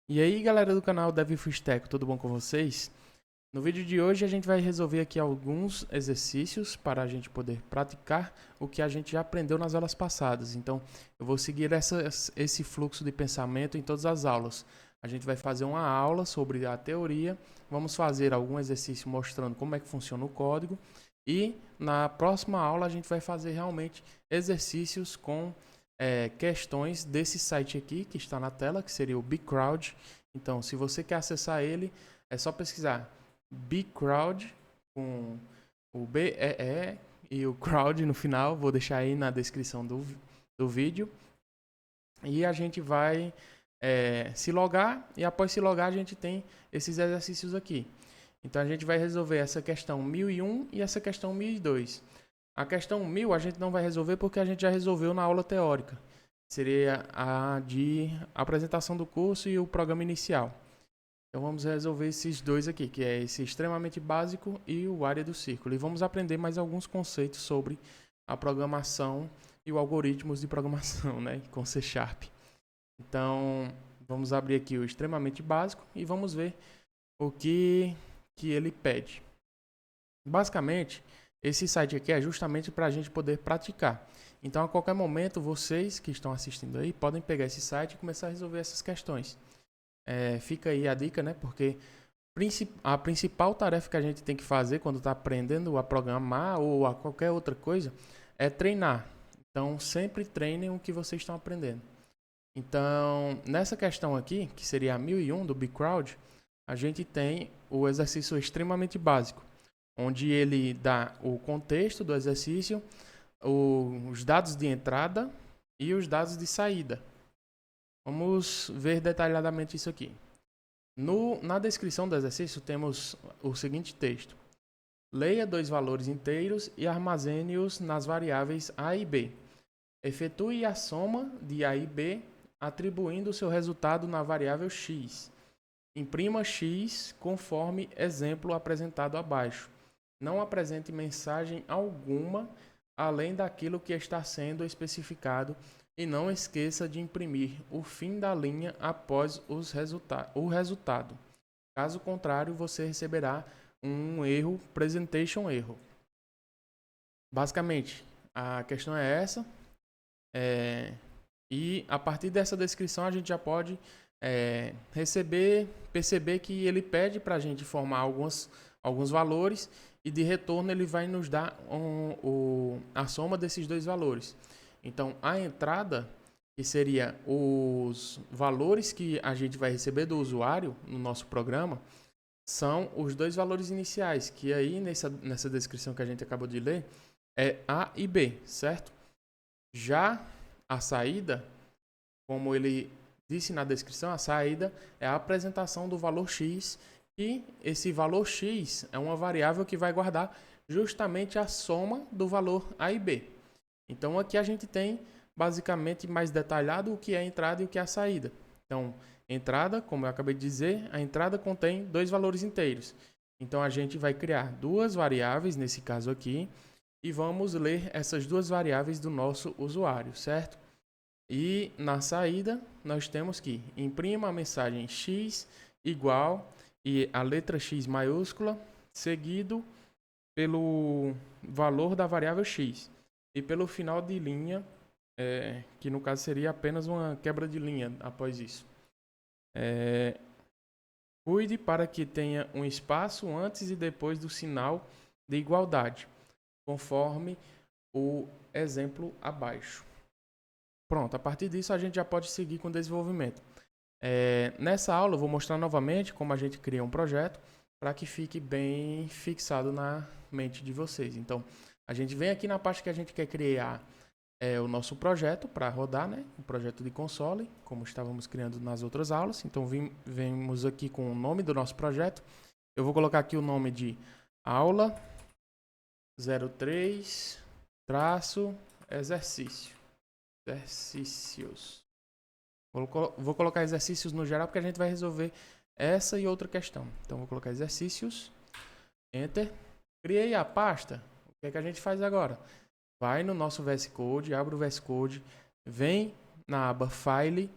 E aí, galera do canal Dev Full Stack, tudo bom com vocês? No vídeo de hoje a gente vai resolver aqui alguns exercícios para a gente poder praticar o que a gente já aprendeu nas aulas passadas. Então, eu vou seguir esse fluxo de pensamento em todas as aulas. A gente vai fazer uma aula sobre a teoria, vamos fazer algum exercício mostrando como é que funciona o código e na próxima aula a gente vai fazer realmente exercícios com questões desse site aqui que está na tela, que seria o BigCrowd. Então, se você quer acessar ele, é só pesquisar BigCrowd com o BEE e o crowd no final. Vou deixar aí na descrição do vídeo. E a gente vai se logar, e após se logar a gente tem esses exercícios aqui. Então a gente vai resolver essa questão 1001 e essa questão 1002. A questão 1000 a gente não vai resolver porque a gente já resolveu na aula teórica. Seria a de apresentação do curso e o programa inicial. Então vamos resolver esses dois aqui, que é esse extremamente básico e o área do círculo. E vamos aprender mais alguns conceitos sobre a programação e os algoritmos de programação, né, com C Sharp. Então vamos abrir aqui o extremamente básico e vamos ver o que ele pede. Basicamente, esse site aqui é justamente para a gente poder praticar. Então, a qualquer momento, vocês que estão assistindo aí podem pegar esse site e começar a resolver essas questões. Fica aí a dica, né? Porque a principal tarefa que a gente tem que fazer quando está aprendendo a programar ou a qualquer outra coisa é treinar. Então, sempre treinem o que vocês estão aprendendo. Então, nessa questão aqui, que seria a 1001 do BigCrowd, a gente tem o exercício extremamente básico, onde ele dá o contexto do exercício, os dados de entrada e os dados de saída. Vamos ver detalhadamente isso aqui. Na descrição do exercício temos o seguinte texto: leia dois valores inteiros e armazene-os nas variáveis A e B. Efetue a soma de A e B, atribuindo o seu resultado na variável x. Imprima x conforme exemplo apresentado abaixo. Não apresente mensagem alguma além daquilo que está sendo especificado e não esqueça de imprimir o fim da linha após o resultado. Caso contrário, você receberá um erro, presentation erro. Basicamente, a questão é essa. E a partir dessa descrição a gente já pode perceber que ele pede para a gente formar alguns valores e de retorno ele vai nos dar a soma desses dois valores. Então a entrada, que seria os valores que a gente vai receber do usuário no nosso programa, são os dois valores iniciais, que aí nessa descrição que a gente acabou de ler é A e B, certo? Já a saída, como ele disse na descrição, a saída é a apresentação do valor x, e esse valor x é uma variável que vai guardar justamente a soma do valor A e B. Então aqui a gente tem basicamente mais detalhado o que é a entrada e o que é a saída. Então, entrada, como eu acabei de dizer, a entrada contém dois valores inteiros. Então a gente vai criar duas variáveis nesse caso aqui e vamos ler essas duas variáveis do nosso usuário, certo? E na saída, nós temos que imprima a mensagem x igual e a letra x maiúscula, seguido pelo valor da variável x. E pelo final de linha, que no caso seria apenas uma quebra de linha após isso. Cuide para que tenha um espaço antes e depois do sinal de igualdade, conforme o exemplo abaixo. Pronto, a partir disso a gente já pode seguir com o desenvolvimento. Nessa aula eu vou mostrar novamente como a gente cria um projeto para que fique bem fixado na mente de vocês. Então, a gente vem aqui na parte que a gente quer criar o nosso projeto para rodar, né? O projeto de console, como estávamos criando nas outras aulas. Então, vemos aqui com o nome do nosso projeto. Eu vou colocar aqui o nome de aula 03 exercício. Exercícios. Vou colocar exercícios no geral porque a gente vai resolver essa e outra questão. Então, vou colocar exercícios. Enter. Criei a pasta. O que é que a gente faz agora? Vai no nosso VS Code, abre o VS Code, vem na aba File,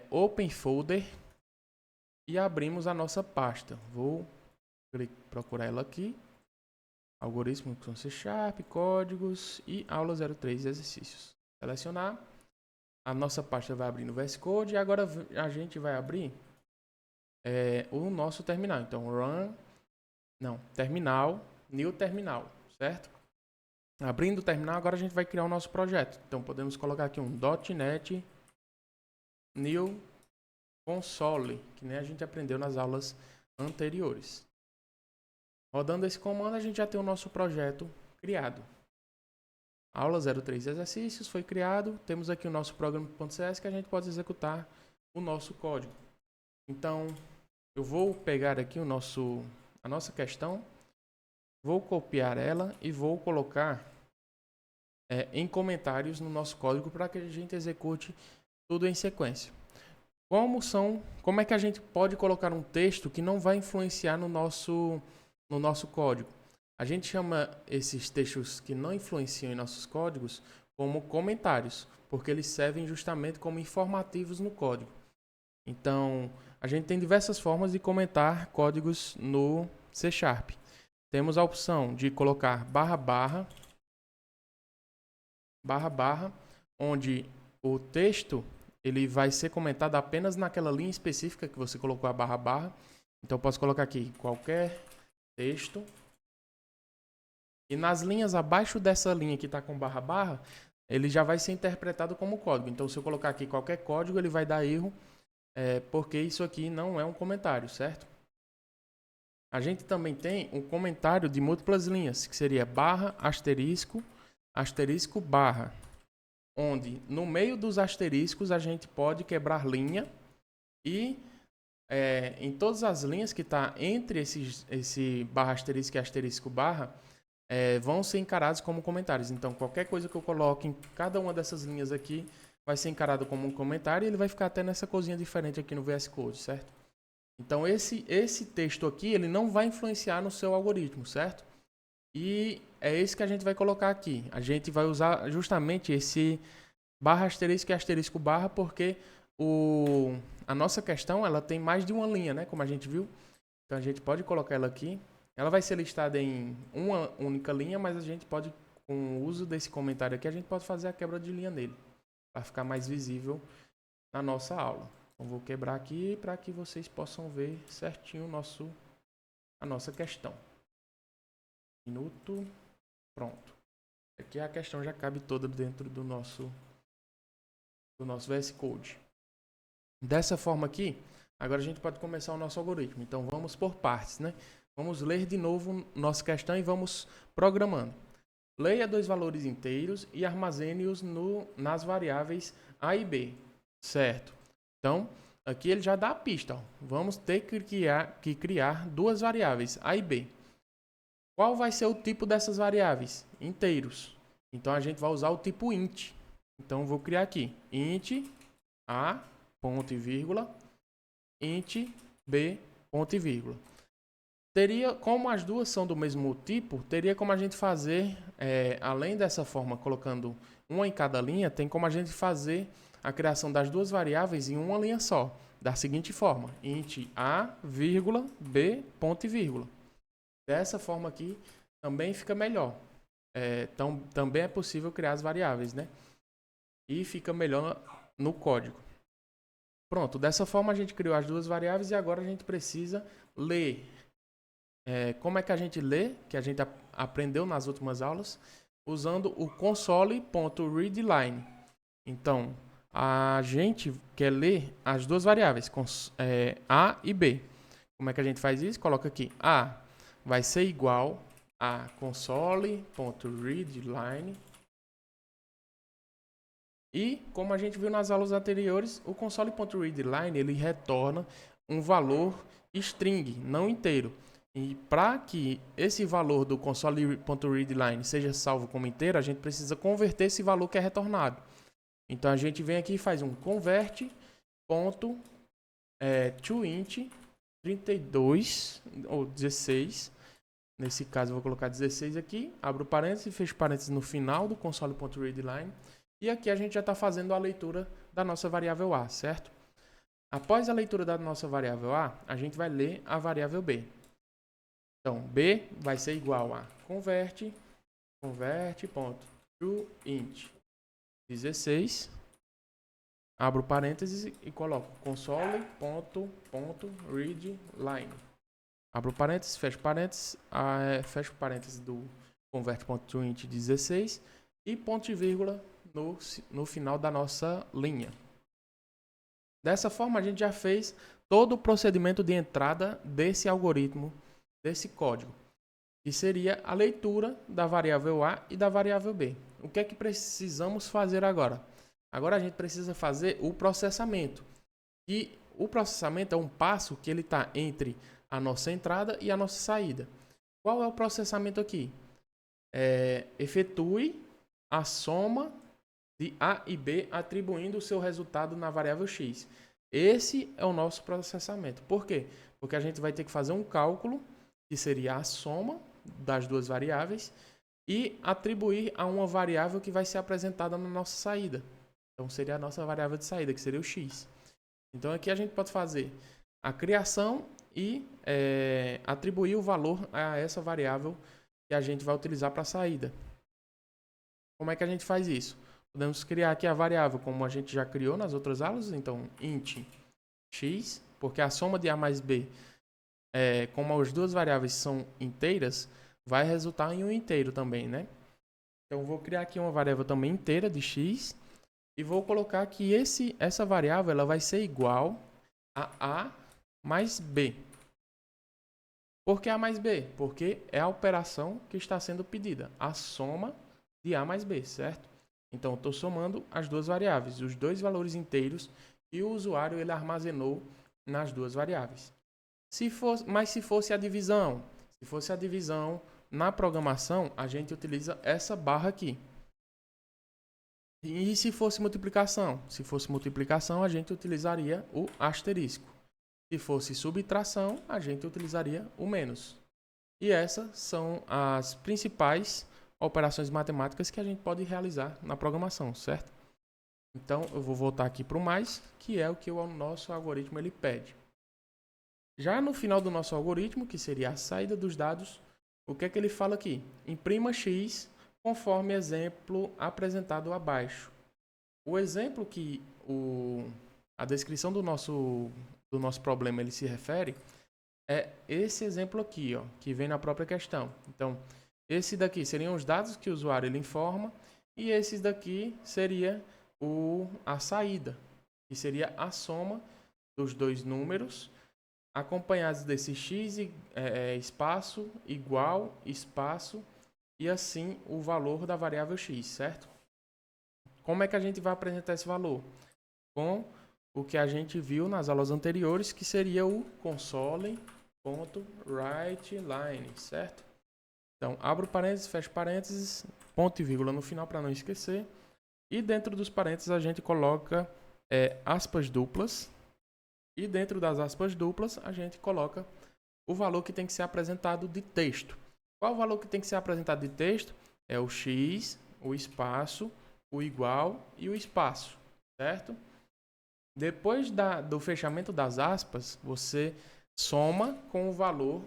Open Folder e abrimos a nossa pasta. Vou procurar ela aqui. Algoritmo com C#, códigos e aula 03 exercícios. Selecionar. A nossa pasta vai abrir no VS Code e agora a gente vai abrir o nosso terminal. Então, terminal, new terminal, certo? Abrindo o terminal, agora a gente vai criar o nosso projeto. Então, podemos colocar aqui um .NET New Console, que nem a gente aprendeu nas aulas anteriores. Rodando esse comando, a gente já tem o nosso projeto criado. Aula 03 exercícios foi criado. Temos aqui o nosso programa.cs que a gente pode executar o nosso código. Então, eu vou pegar aqui a nossa questão, vou copiar ela e vou colocar em comentários no nosso código para que a gente execute tudo em sequência. Como é que a gente pode colocar um texto que não vai influenciar no nosso código? A gente chama esses textos que não influenciam em nossos códigos como comentários, porque eles servem justamente como informativos no código. Então, a gente tem diversas formas de comentar códigos no C#. Temos a opção de colocar //, onde o texto ele vai ser comentado apenas naquela linha específica que você colocou a //. Então, eu posso colocar aqui qualquer texto. E nas linhas abaixo dessa linha que está com //, ele já vai ser interpretado como código. Então, se eu colocar aqui qualquer código, ele vai dar erro, porque isso aqui não é um comentário, certo? A gente também tem um comentário de múltiplas linhas, que seria /, asterisco, asterisco, barra. Onde, no meio dos asteriscos, a gente pode quebrar linha e em todas as linhas que está entre esse barra, asterisco e asterisco, barra, vão ser encarados como comentários. Então, qualquer coisa que eu coloque em cada uma dessas linhas aqui vai ser encarado como um comentário e ele vai ficar até nessa coisinha diferente aqui no VS Code, certo? Então, esse texto aqui, ele não vai influenciar no seu algoritmo, certo? E é esse que a gente vai colocar aqui. A gente vai usar justamente esse barra, asterisco e asterisco, barra, porque a nossa questão, ela tem mais de uma linha, né? Como a gente viu. Então, a gente pode colocar ela aqui. Ela vai ser listada em uma única linha, mas a gente pode, com o uso desse comentário aqui, a gente pode fazer a quebra de linha nele, para ficar mais visível na nossa aula. Então, vou quebrar aqui para que vocês possam ver certinho a nossa questão. Minuto, pronto. Aqui a questão já cabe toda dentro do nosso VS Code. Dessa forma aqui, agora a gente pode começar o nosso algoritmo. Então, vamos por partes, né? Vamos ler de novo nossa questão e vamos programando. Leia 2 valores inteiros e armazene-os nas variáveis A e B. Certo. Então, aqui ele já dá a pista. Ó. Vamos ter que criar 2 variáveis, A e B. Qual vai ser o tipo dessas variáveis? Inteiros. Então, a gente vai usar o tipo int. Então, vou criar aqui int A, ponto e vírgula, int B, ponto e vírgula. Como as duas são do mesmo tipo, teria como a gente fazer, além dessa forma, colocando uma em cada linha, tem como a gente fazer a criação das 2 variáveis em uma linha só, da seguinte forma, int A, vírgula, B, ponto e vírgula. Dessa forma aqui, também fica melhor. Então, também é possível criar as variáveis, né? E fica melhor no código. Pronto, dessa forma a gente criou as 2 variáveis e agora a gente precisa ler. Como é que a gente lê, que a gente aprendeu nas últimas aulas, usando o console.readline. Então, a gente quer ler as 2 variáveis, A e B. Como é que a gente faz isso? Coloca aqui, A vai ser igual a console.readline. E, como a gente viu nas aulas anteriores, o console.readline ele retorna um valor string, não inteiro. E para que esse valor do console.readline seja salvo como inteiro, a gente precisa converter esse valor que é retornado. Então, a gente vem aqui e faz um convert.toInt 32 ou 16. Nesse caso, eu vou colocar 16 aqui. Abro parênteses e fecho parênteses no final do console.readline. E aqui a gente já está fazendo a leitura da nossa variável A, certo? Após a leitura da nossa variável A, a gente vai ler a variável B. Então, B vai ser igual a convert.toInt 16, abro parênteses e coloco console.readline. Abro parênteses, fecho parênteses do convert.toInt 16 e ponto e vírgula no final da nossa linha. Dessa forma, a gente já fez todo o procedimento de entrada desse algoritmo, desse código, que seria a leitura da variável A e da variável B. O que é que precisamos fazer agora? Agora a gente precisa fazer o processamento. E o processamento é um passo que ele está entre a nossa entrada e a nossa saída. Qual é o processamento aqui? Efetue a soma de A e B atribuindo o seu resultado na variável X. Esse é o nosso processamento. Por quê? Porque a gente vai ter que fazer um cálculo, que seria a soma das duas variáveis, e atribuir a uma variável que vai ser apresentada na nossa saída. Então, seria a nossa variável de saída, que seria o X. Então, aqui a gente pode fazer a criação e atribuir o valor a essa variável que a gente vai utilizar para a saída. Como é que a gente faz isso? Podemos criar aqui a variável como a gente já criou nas outras aulas. Então, int x, porque a soma de A mais B, como as duas variáveis são inteiras, vai resultar em um inteiro também, né? Então, vou criar aqui uma variável também inteira de x e vou colocar que essa variável ela vai ser igual a mais B. Por que A mais B? Porque é a operação que está sendo pedida, a soma de A mais B, certo? Então, estou somando as duas variáveis, os dois valores inteiros que o usuário ele armazenou nas duas variáveis. Mas se fosse a divisão, na programação, a gente utiliza essa barra aqui. E se fosse multiplicação? Se fosse multiplicação, a gente utilizaria o asterisco. Se fosse subtração, a gente utilizaria o menos. E essas são as principais operações matemáticas que a gente pode realizar na programação, certo? Então, eu vou voltar aqui para o mais, que é o que o nosso algoritmo ele pede. Já no final do nosso algoritmo, que seria a saída dos dados, o que é que ele fala aqui? Imprima x conforme exemplo apresentado abaixo. O exemplo que a descrição do nosso problema ele se refere é esse exemplo aqui, ó, que vem na própria questão. Então, esse daqui seriam os dados que o usuário ele informa e esses daqui seria a saída, que seria a soma dos dois números acompanhados desse x espaço igual espaço e assim o valor da variável x, certo? Como é que a gente vai apresentar esse valor? Com o que a gente viu nas aulas anteriores, que seria o console.writeLine, certo? Então, abro parênteses, fecho parênteses, ponto e vírgula no final para não esquecer. E dentro dos parênteses a gente coloca aspas duplas. E dentro das aspas duplas a gente coloca o valor que tem que ser apresentado de texto. Qual o valor que tem que ser apresentado de texto? É o x, o espaço, o igual e o espaço, certo? Depois do fechamento das aspas, você soma com o valor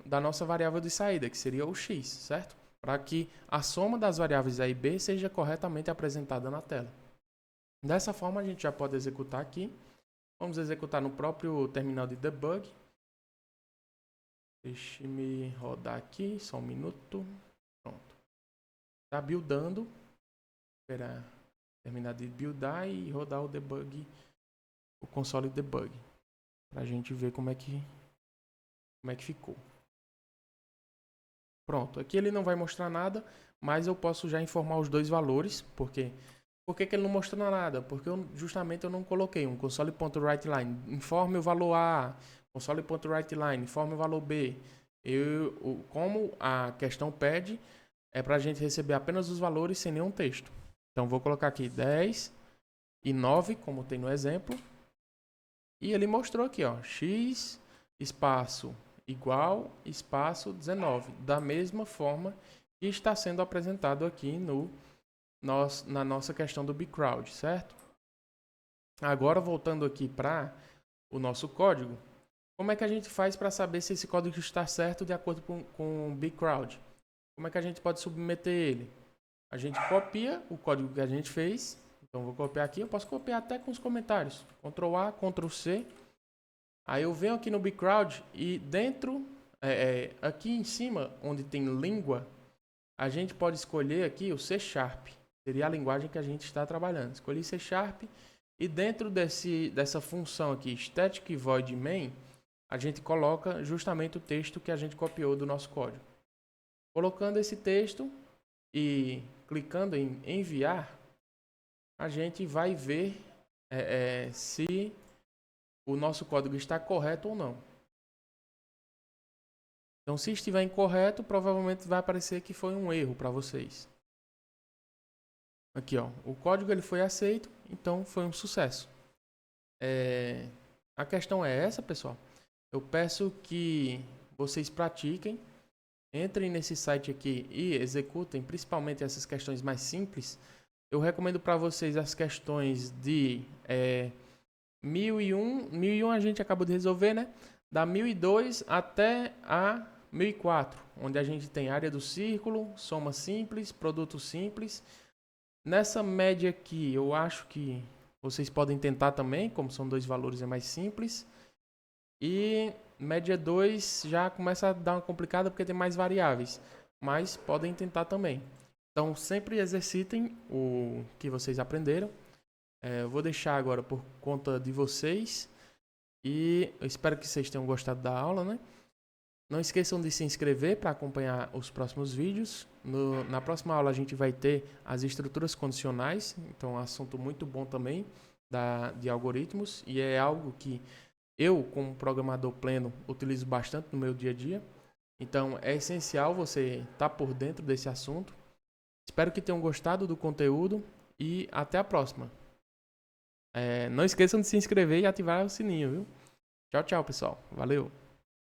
da nossa variável de saída, que seria o x, certo? Para que a soma das variáveis A e B seja corretamente apresentada na tela. Dessa forma, a gente já pode executar aqui. Vamos executar no próprio terminal de debug. Deixe-me rodar aqui, só um minuto. Pronto. Está buildando. Esperar terminar de buildar e rodar o debug, o console debug, para a gente ver como é que ficou. Pronto, aqui ele não vai mostrar nada, mas eu posso já informar os dois valores, porque por que ele não mostrou nada? Porque justamente eu não coloquei um console.writeLine, informe o valor A, console.writeLine, informe o valor B. Como a questão pede, é para a gente receber apenas os valores sem nenhum texto. Então, vou colocar aqui 10 e 9, como tem no exemplo. E ele mostrou aqui, ó, x espaço igual espaço 19. Da mesma forma que está sendo apresentado aqui na nossa questão do bcrowd, certo? Agora, voltando aqui para o nosso código, como é que a gente faz para saber se esse código está certo de acordo com o BigCrowd? Como é que a gente pode submeter ele? A gente copia o código que a gente fez. Então, vou copiar aqui. Eu posso copiar até com os comentários. Ctrl A, Ctrl C. Aí eu venho aqui no BigCrowd e dentro, aqui em cima, onde tem língua, a gente pode escolher aqui o C Sharp. Seria a linguagem que a gente está trabalhando. Escolhi C Sharp e dentro dessa função aqui, static void main, a gente coloca justamente o texto que a gente copiou do nosso código. Colocando esse texto e clicando em enviar, a gente vai ver se o nosso código está correto ou não. Então, se estiver incorreto, provavelmente vai aparecer que foi um erro para vocês. Aqui, ó, o código ele foi aceito, então foi um sucesso. A questão é essa, pessoal. Eu peço que vocês pratiquem, entrem nesse site aqui e executem, principalmente essas questões mais simples. Eu recomendo para vocês as questões de 1001 a gente acabou de resolver, né? Da 1002 até a 1004, onde a gente tem área do círculo, soma simples, produto simples. Nessa média aqui, eu acho que vocês podem tentar também, como são dois valores, é mais simples. E média 2 já começa a dar uma complicada porque tem mais variáveis, mas podem tentar também. Então, sempre exercitem o que vocês aprenderam. Eu vou deixar agora por conta de vocês e eu espero que vocês tenham gostado da aula, né? Não esqueçam de se inscrever para acompanhar os próximos vídeos. Na próxima aula a gente vai ter as estruturas condicionais, então é um assunto muito bom também de algoritmos e é algo que eu, como programador pleno, utilizo bastante no meu dia a dia. Então é essencial você estar por dentro desse assunto. Espero que tenham gostado do conteúdo e até a próxima. Não esqueçam de se inscrever e ativar o sininho, viu? Tchau, tchau, pessoal. Valeu!